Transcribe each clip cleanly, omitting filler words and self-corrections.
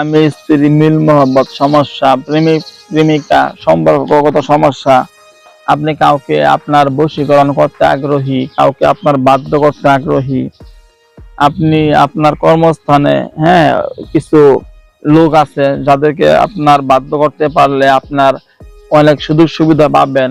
স্বামী স্ত্রী মিল মহব্বত সমস্যা, প্রেমিক প্রেমিকা সম্পর্কগত সমস্যা, আপনি কাউকে আপনার বশীকরণ করতে আগ্রহী, কাউকে আপনার বাধ্য করতে আগ্রহী, আপনি আপনার কর্মস্থানে কিছু লোক আছে যাদেরকে আপনার বাধ্য করতে পারলে আপনার অনেক সুযোগ সুবিধা পাবেন।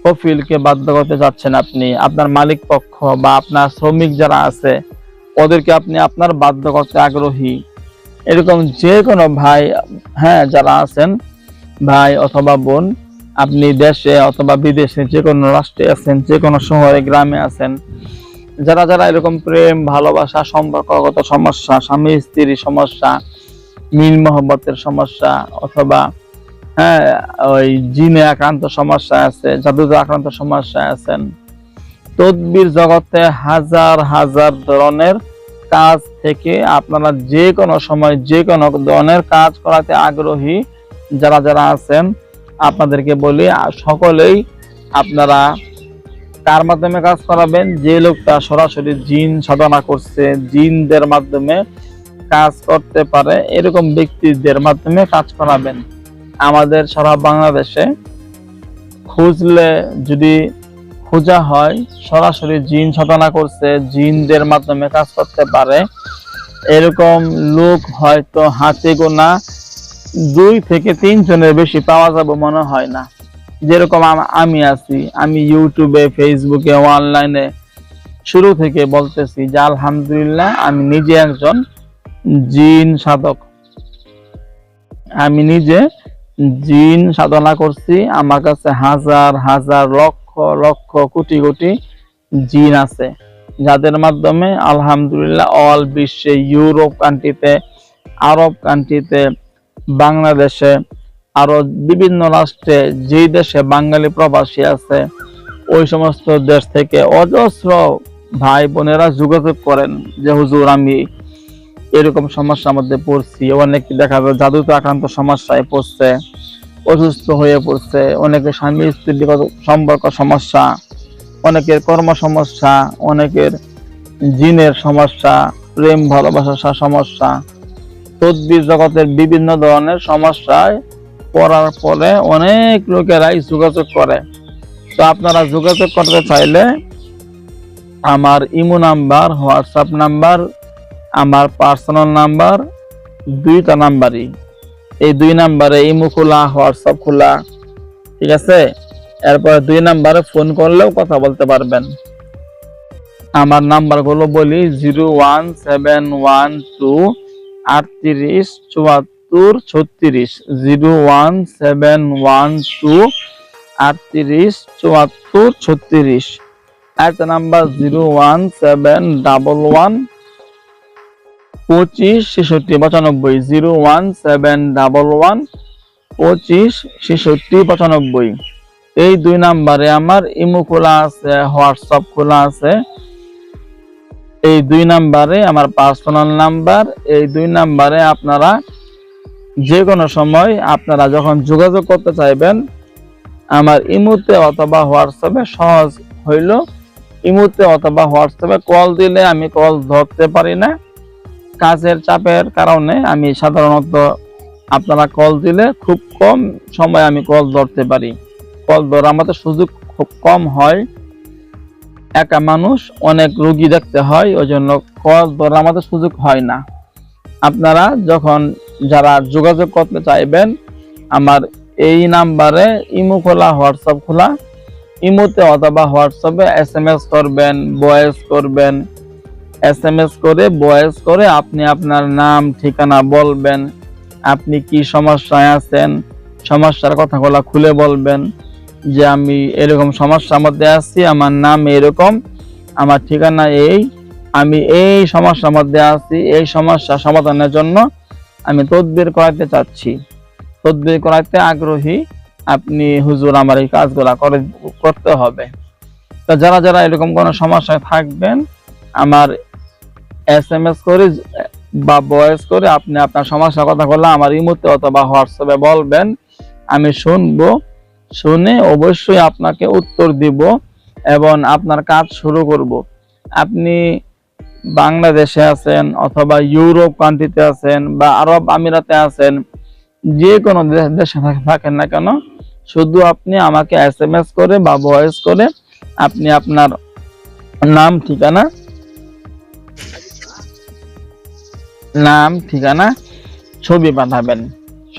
কফিলকে বাধ্য করতে চাচ্ছেন, আপনি আপনার মালিক পক্ষ বা আপনার শ্রমিক যারা আছে ওদেরকে আপনি আপনার বাধ্য করতে আগ্রহী। এরকম যে কোনো ভাই যারা আছেন, ভাই অথবা বোন, আপনি দেশে অথবা বিদেশে যে কোনো রাষ্ট্রে আছেন, যে কোনো শহরে গ্রামে আছেন, যারা যারা এরকম প্রেম ভালোবাসা সম্পর্কগত সমস্যা, স্বামী স্ত্রীর সমস্যা, মিল মহব্বতের সমস্যা, অথবা ওই জিনে আক্রান্ত সমস্যা আছে, জাদুতে আক্রান্ত সমস্যা আছেন, তদবির জগতে হাজার হাজার ধরনের কাজ থেকে আপনারা যে কোনো সময় যে কোনো ধরনের কাজ করাতে আগ্রহী যারা যারা আছেন, আপনাদেরকে বলি সকলেই আপনারা কার মাধ্যমে কাজ করাবেন? যে লোকটা সরাসরি জিন সাধনা করছে, জিনদের মাধ্যমে কাজ করতে পারে, এরকম ব্যক্তিদের মাধ্যমে কাজ করাবেন। আমাদের সারা বাংলাদেশে খুঁজলে যদি খোঁজা হয় সরাসরি জিন সাধনা করছে, জিনদের মাধ্যমে কাজ করতে পারে, এরকম লোক হয়তো হাতে গোনা 2 থেকে 3 জনের বেশি পাওয়া যাবে মনে হয় না। যেরকম আমি আছি, আমি ইউটিউবে, ফেসবুকে, অনলাইনে শুরু থেকে বলতেছি যে আলহামদুলিল্লাহ আমি নিজে একজন জিন সাধক। আমি নিজে জিন সাধনা করছি। আমার কাছে হাজার হাজার লক্ষ লক্ষ কোটি কোটি জিন আছে, যাদের মাধ্যমে আলহামদুলিল্লাহ অল বিশ্বে, ইউরোপ কান্ট্রিতে, আরব কান্ট্রিতে, বাংলাদেশে, আরো বিভিন্ন রাষ্ট্রে, যেই দেশে বাঙালি প্রবাসী আছে ওই সমস্ত দেশ থেকে অজস্র ভাই বোনেরা যোগাযোগ করেন যে হুজুর আমি এরকম সমস্যার মধ্যে পড়ছি। অনেকে দেখা যায় জাদুতে আক্রান্ত সমস্যায় পড়ছে, অসুস্থ হয়ে পড়ছে, অনেকে স্বামী স্ত্রীগত সম্পর্ক সমস্যা, অনেকের কর্ম সমস্যা, অনেকের জিনের সমস্যা, প্রেম ভালোবাসার সমস্যা, তদবির জগতের বিভিন্ন ধরনের সমস্যায় পড়ার পরে অনেক লোকেরাই যোগাযোগ করে। তো আপনারা যোগাযোগ করতে চাইলে আমার ইমো নাম্বার, হোয়াটসঅ্যাপ নাম্বার, আমার পার্সোনাল নাম্বার, 2টা নাম্বারই। এই 2 নাম্বারে ইমো খোলা, হোয়াটসঅ্যাপ খোলা, ঠিক আছে? এরপরে 2 নাম্বারে ফোন করলেও কথা বলতে পারবেন। আমার নাম্বারগুলো বলি 01712 38 74 36, 01712 38 74 36। একটা নাম্বার 01711 25 66 95, 01711 25 66 95। এই 2 নাম্বারে আমার ইমো খোলা আছে, হোয়াটসঅ্যাপ খোলা আছে। এই 2 নাম্বারে আমার পার্সোনাল নাম্বার। এই 2 নাম্বারে আপনারা যে কোনো সময় আপনারা যখন যোগাযোগ করতে চাইবেন, আমার ইমোতে অথবা হোয়াটসঅ্যাপে সহজ হইল। ইমোতে অথবা হোয়াটসঅ্যাপে কল দিলে আমি কল ধরতে পারি না, কাজের চাপের কারণে। আমি সাধারণত আপনারা কল দিলে খুব কম সময় আমি কল ধরতে পারি। কল ধরা আমাদের সুযোগ খুব কম হয়, একা মানুষ, অনেক রোগী দেখতে হয়, ওই জন্য কল ধরা আমাদের সুযোগ হয় না। আপনারা যখন যারা যোগাযোগ করতে চাইবেন, আমার এই নাম্বারে ইমো খোলা, হোয়াটসঅ্যাপ খোলা। ইমোতে অথবা হোয়াটসঅ্যাপে SMS করবেন, ভয়েস করবেন। SMS করে, ভয়েস করে আপনি আপনার নাম ঠিকানা বলবেন, আপনি কি সমস্যায় আছেন, সমস্যার কথাগুলো খুলে বলবেন যে আমি এরকম সমস্যার মধ্যে আছি, আমার নাম এরকম, আমার ঠিকানা এই, আমি এই সমস্যার মধ্যে আছি, এই সমস্যা সমাধানের জন্য আমি তদবির করাতে চাচ্ছি, তদবির করাতে আগ্রহী, আপনি হুজুর আমার এই কাজগুলা করতে হবে। তো যারা যারা এরকম কোনো সমস্যায় থাকবেন, আমার SMS করে বা ভয়েস করে আপনি আপনার সমস্যার কথাগুলো আমার ইমোতে অথবা হোয়াটসঅ্যাপে বলবেন, আমি শুনবো, শুনে অবশ্যই আপনাকে উত্তর দিব এবং আপনার কাজ শুরু করব। আপনি বাংলাদেশে আছেন অথবা ইউরোপ কান্ট্রিতে আছেন বা আরব আমিরাতে আছেন, যে কোনো দেশে থাকেন না কেন, শুধু আপনি আমাকে SMS করে বা ভয়েস করে আপনি আপনার নাম ঠিকানা ছবি পাঠাবেন,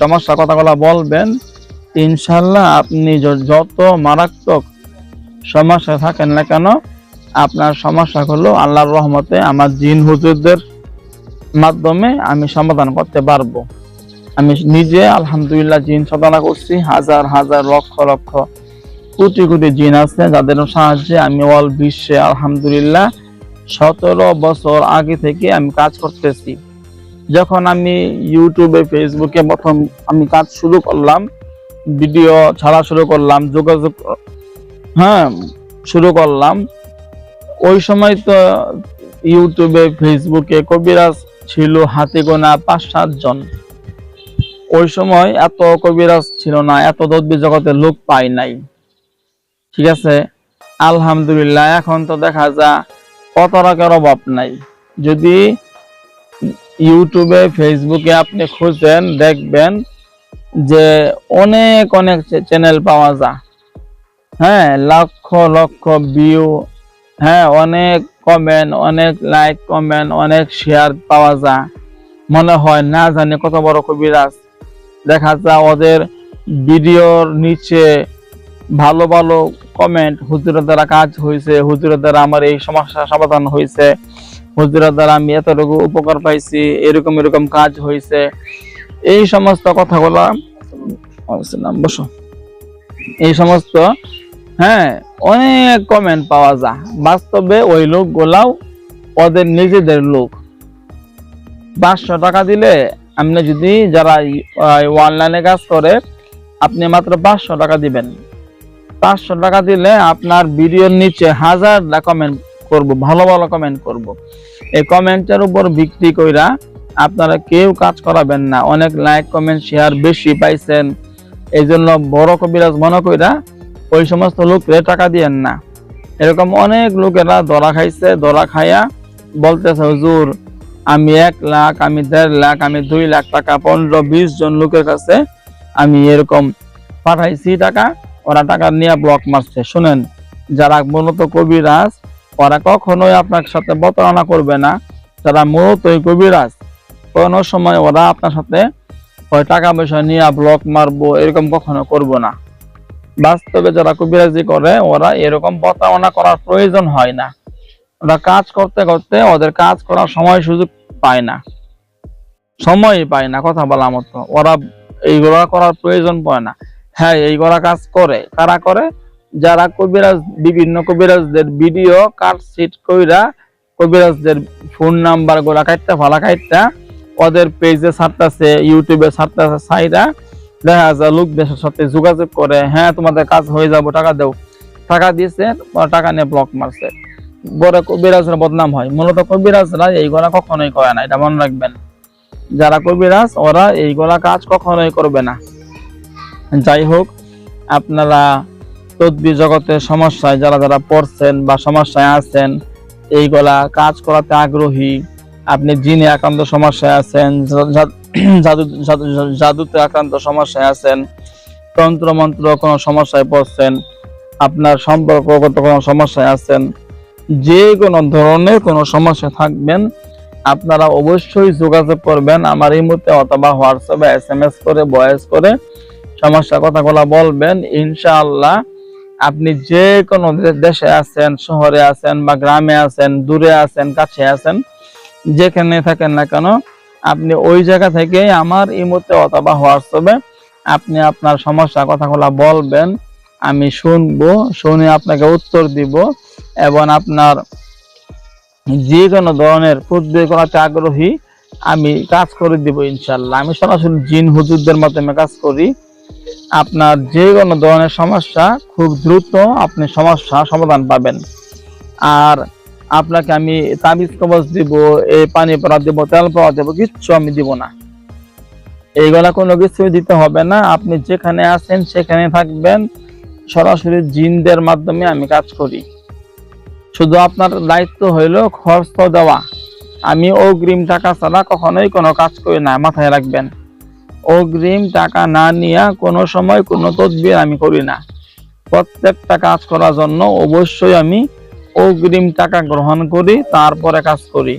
সমস্যা কথাগুলো বলবেন। ইনশাল্লাহ আপনি যত মারাত্মক সমস্যা থাকেন না কেন, আপনার সমস্যাগুলো আল্লাহর রহমতে আমার জিন হুজুরদের মাধ্যমে আমি সমাধান করতে পারবো। আমি নিজে আলহামদুলিল্লাহ জিন সাধনা করছি, হাজার হাজার লক্ষ লক্ষ কোটি কোটি জিন আছে যাদের সাহায্যে আমি অল বিশ্বে আলহামদুলিল্লাহ 17 বছর আগে থেকে আমি কাজ করতেছি। যখন আমি ইউটিউবে ফেসবুকে প্রথম আমি কাজ শুরু করলাম, ভিডিও ছাড়া শুরু করলাম, যোগাযোগ শুরু করলাম, ওই সময় তো ইউটিউবে ফেসবুকে কবিরাজ ছিল হাতে গোনা 5-7 জন। ওই সময় এত কবিরাজ ছিল না, এত তদবির জগতের লোক পাই নাই, ঠিক আছে। আলহামদুলিল্লাহ এখন তো দেখা যায় কত টাকার অভাব নাই। যদি ইউটিউবে ফেসবুকে আপনি খুঁজেন দেখবেন যে অনেক অনেক চ্যানেল পাওয়া যায়, লক্ষ লক্ষ ভিউ, অনেক কমেন্ট, অনেক লাইক কমেন্ট, অনেক শেয়ার পাওয়া যায়। মনে হয় না জানি কত বড় কবিরাজ। দেখা যায় ওদের ভিডিওর নিচে ভালো ভালো কমেন্ট, হুজুরের দ্বারা কাজ হয়েছে, হুজুরের দ্বারা আমার এই সমস্যা সমাধান হয়েছে, হুজুরের দ্বারা আমি এতটুকু উপকার পাইছি, এরকম এরকম কাজ হয়েছে, এই সমস্ত কথাগুলা বসো, এই সমস্ত অনেক কমেন্ট পাওয়া যায়। বাস্তবে ওই লোকগুলাও ওদের নিজেদের লোক। 500 টাকা দিলে আপনি যদি যারা অনলাইনে কাজ করে আপনি মাত্র 500 টাকা দিবেন। 500 টাকা দিলে আপনার ভিডিওর নিচে হাজারটা কমেন্ট করব, ভালো ভালো কমেন্ট করব। এই কমেন্টের উপর ভিত্তি কইরা আপনারা কেউ কাজ করাবেন না। অনেক লাইক কমেন্ট শেয়ার বেশি পাইছেন, এই জন্য বড় কবিরাজ মনে কইরা ওই সমস্ত লোকরে টাকা দিয়েন না। এরকম অনেক লোকেরা ধরা খাইছে, ধরা খাইয়া বলতেছে হুজুর আমি 1 লাখ, আমি 1.5 লাখ, আমি 2 লাখ টাকা 15-20 জন লোকের কাছে আমি এরকম পাঠাইছি টাকা, ওরা টাকা নিয়ে ব্লক মারছে। শুনেন, যারা মূলত কবিরাজ ওরা কখনোই আপনার সাথে প্রতারণা করবে না। যারা মূলত কবিরাজ কোনো সময় ওরা আপনার সাথে টাকা পয়সা নিয়ে ব্লক মারবো এরকম কখনো করবো না। বাস্তবে যারা কবিরাজি করে ওরা এরকম প্রতারণা করার প্রয়োজন হয় না। ওরা কাজ করতে করতে ওদের কাজ করার সময় সুযোগ পায় না, সময়ই পায় না কথা বলার মতো, ওরা এইগুলা করার প্রয়োজন পড়ে না। এইগুলা কাজ করে কারা করে? যারা কবিরাজ, বিভিন্ন কবিরাজদের ভিডিও কাটছিট কইরা কবিরাজদের ফোন নাম্বার গুলা কাটটা ওদের পেজে ছাড়তেছে, ইউটিউবে ছাড়তেছে, সাইডা দেখা যায় লোকদের সাথে যোগাযোগ করে, তোমাদের কাজ হয়ে যাবো, টাকা দেও, টাকা দিয়েছে, টাকা নিয়ে ব্লক মারছে। বড় কবিরাজরা বদনাম হয়। মূলত কবিরাজরা এইগুলা কখনোই করে না, এটা মনে রাখবেন। যারা কবিরাজ ওরা এইগুলা কাজ কখনোই করবে না। যাই হোক, আপনারা তদবির জগতের সমস্যায় যারা যারা পড়ছেন বা সমস্যায় আছেন, এইগুলা কাজ করাতে আগ্রহী, আপনি জিনে আক্রান্ত সমস্যায় আছেন, জাদুতে আক্রান্ত সমস্যায় আছেন, তন্ত্র মন্ত্র কোনো সমস্যায় পড়ছেন, আপনার সম্পর্কগত কোনো সমস্যায় আছেন, যে কোনো ধরনের কোনো সমস্যা থাকবেন, আপনারা অবশ্যই যোগাযোগ করবেন আমার এই মুহূর্তে অথবা হোয়াটসঅ্যাপে SMS করে ভয়েস করে সমস্যা কথাগুলো বলবেন। ইনশাআল্লাহ আপনি যে কোনো দেশে আছেন, শহরে আছেন বা গ্রামে আছেন, দূরে আছেন, কাছে আছেন, যেখানে থাকেন না কেন, আপনি ওই জায়গা থেকে আমার ইমোতে অথবা হোয়াটসঅ্যাপে আপনি আপনার সমস্যা কথাগুলো বলবেন। আমি শুনবো, শুনে আপনাকে উত্তর দিব এবং আপনার যে কোনো ধরনের তদবির করাতে আগ্রহী আমি কাজ করে দিব ইনশাল্লাহ। আমি সরাসরি জিন হুজুরদের মাধ্যমে কাজ করি। আপনার যে কোনো ধরনের সমস্যা খুব দ্রুত আপনি সমস্যা সমাধান পাবেন। আর আপনাকে আমি তাবিজ কবজ দিব, এই পানি পড়া দিব, তেল পড়া দেব, কিচ্ছু আমি দিব না। এইগুলা কোনো কিছু দিতে হবে না। আপনি যেখানে আছেন সেখানে থাকবেন, সরাসরি জিনদের মাধ্যমে আমি কাজ করি। শুধু আপনার দায়িত্ব হইল খরচ দেওয়া। আমি অগ্রিম টাকা ছাড়া কখনোই কোনো কাজ করি না, মাথায় রাখবেন। অগ্রিম টাকা না নিয়ে কোনো সময় কোনো তদবির আমি করি না। প্রত্যেকটা কাজ করার জন্য অবশ্যই আমি অগ্রিম টাকা গ্রহণ করি, তারপরে কাজ করি।